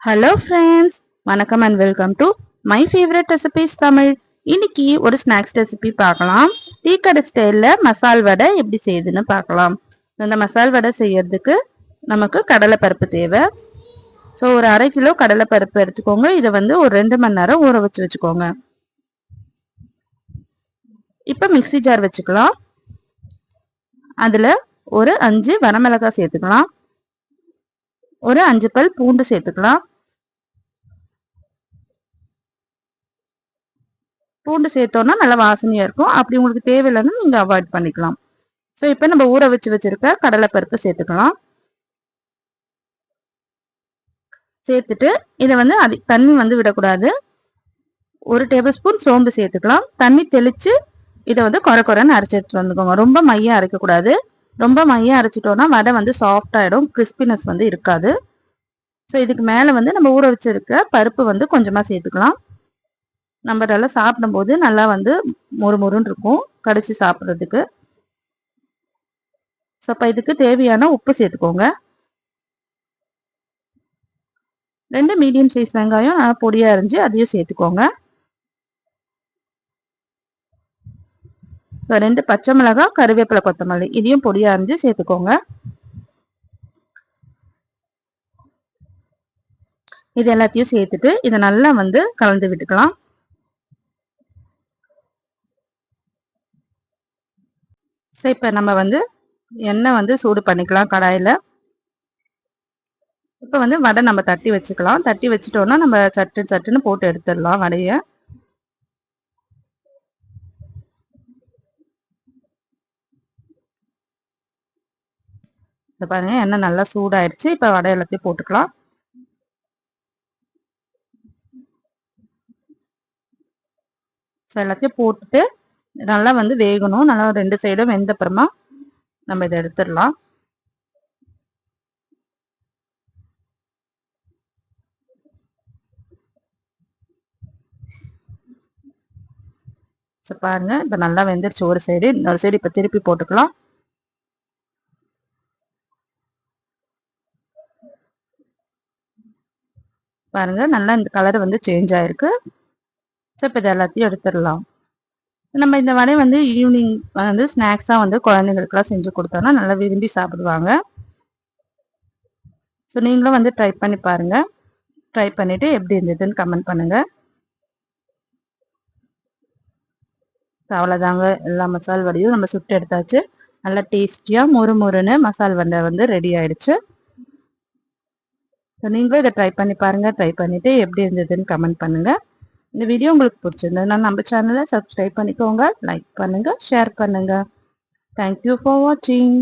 Hello friends, வணக்கம் and welcome to my favourite recipes Tamil. இன்னைக்கு ஒரு ஸ்நாக்ஸ் ரெசிபி பார்க்கலாம். டீ கடை ஸ்டைலில் மசால் வடை எப்படி செய்யுதுன்னு பார்க்கலாம். இந்த மசால் வடை செய்யறதுக்கு நமக்கு கடலைப்பருப்பு தேவை. ஸோ ஒரு 1/2 கிலோ கடலைப்பருப்பு எடுத்துக்கோங்க. இதை வந்து ஒரு 2 மணி நேரம் ஊற வச்சுக்கோங்க. இப்போ மிக்சி ஜார் வச்சுக்கலாம். அதில் ஒரு 5 வரமிளகாய் சேர்த்துக்கலாம். ஒரு 5 பல் பூண்டு சேர்த்துக்கலாம். பூண்டு சேர்த்தோம்னா நல்லா வாசனையா இருக்கும். அப்படி உங்களுக்கு தேவையில்லைன்னா நீங்க அவாய்ட் பண்ணிக்கலாம். ஸோ இப்போ நம்ம ஊற வச்சிருக்க கடலைப்பருப்பு சேர்த்துக்கலாம். சேர்த்துட்டு இதை வந்து தண்ணி வந்து விடக்கூடாது. 1 டேபிள் ஸ்பூன் சோம்பு சேர்த்துக்கலாம். தண்ணி தெளிச்சு இதை வந்து குறைன்னு அரைச்சி எடுத்துட்டு வந்துக்கோங்க. ரொம்ப மையா அரைக்கக்கூடாது. ரொம்ப மையா அரைச்சிட்டோம்னா வடை வந்து சாஃப்ட் ஆயிடும், கிறிஸ்பினஸ் வந்து இருக்காது. ஸோ இதுக்கு மேலே வந்து நம்ம ஊற வச்சிருக்க பருப்பு வந்து கொஞ்சமா சேர்த்துக்கலாம். நம்ம நல்லா சாப்பிடும்போது நல்லா வந்து மொறுமொறுன்னு இருக்கும் கடிச்சு சாப்பிட்றதுக்கு. ஸோ அப்போ இதுக்கு தேவையான உப்பு சேர்த்துக்கோங்க. 2 மீடியம் சைஸ் வெங்காயம் நல்லா பொடியா அரிஞ்சு அதையும் சேர்த்துக்கோங்க. 2 பச்சை மிளகாய், கருவேப்பிலை, கொத்தமல்லி இதையும் பொடியா அரிஞ்சு சேர்த்துக்கோங்க. இது எல்லாத்தையும் சேர்த்துட்டு இதை நல்லா வந்து கலந்து விட்டுக்கலாம். ஸோ இப்போ நம்ம வந்து எண்ணெய் வந்து சூடு பண்ணிக்கலாம் கடாயில். இப்போ வந்து வடை நம்ம தட்டி வச்சுக்கலாம். தட்டி வச்சுட்டோம்னா நம்ம சட்டுன்னு போட்டு எடுத்துடலாம் வடையை. இப்போ பாருங்க எண்ணெய் நல்லா சூடாயிடுச்சு. இப்போ வடை எல்லாத்தையும் போட்டுக்கலாம். ஸோ எல்லாத்தையும் போட்டுட்டு நல்லா வந்து வேகணும். நல்லா 2 சைடும் வெந்த அப்புறமா நம்ம இதை எடுத்துடலாம். ஸோ பாருங்க இப்போ நல்லா வெந்துருச்சு ஒரு சைடு. இன்னொரு சைடு இப்போ திருப்பி போட்டுக்கலாம். பாருங்க நல்லா இந்த கலர் வந்து சேஞ்ச் ஆயிருக்கு. ஸோ இப்போ இது எல்லாத்தையும் எடுத்துடலாம். நம்ம இந்த வடை வந்து ஈவினிங் வந்து ஸ்நாக்ஸாக வந்து குழந்தைங்களுக்குலாம் செஞ்சு கொடுத்தோம்னா நல்லா விரும்பி சாப்பிடுவாங்க. ஸோ நீங்களும் வந்து ட்ரை பண்ணி பாருங்க. ட்ரை பண்ணிட்டு எப்படி இருந்ததுன்னு கமெண்ட் பண்ணுங்க. அவ்வளோதாங்க, எல்லா மசால் வடையும் நம்ம சுட்டு எடுத்தாச்சு. நல்லா டேஸ்டியாக மொறுன்னு மசால் வடை வந்து ரெடி ஆயிடுச்சு. ஸோ நீங்களும் இதை ட்ரை பண்ணி பாருங்க. ட்ரை பண்ணிட்டு எப்படி இருந்ததுன்னு கமெண்ட் பண்ணுங்க. இந்த வீடியோ உங்களுக்கு பிடிச்சிருந்ததுன்னா நம்ம சேனலை சப்ஸ்கிரைப் பண்ணிக்கோங்க, லைக் பண்ணுங்க, ஷேர் பண்ணுங்க. தேங்க்யூ ஃபார் வாட்சிங்.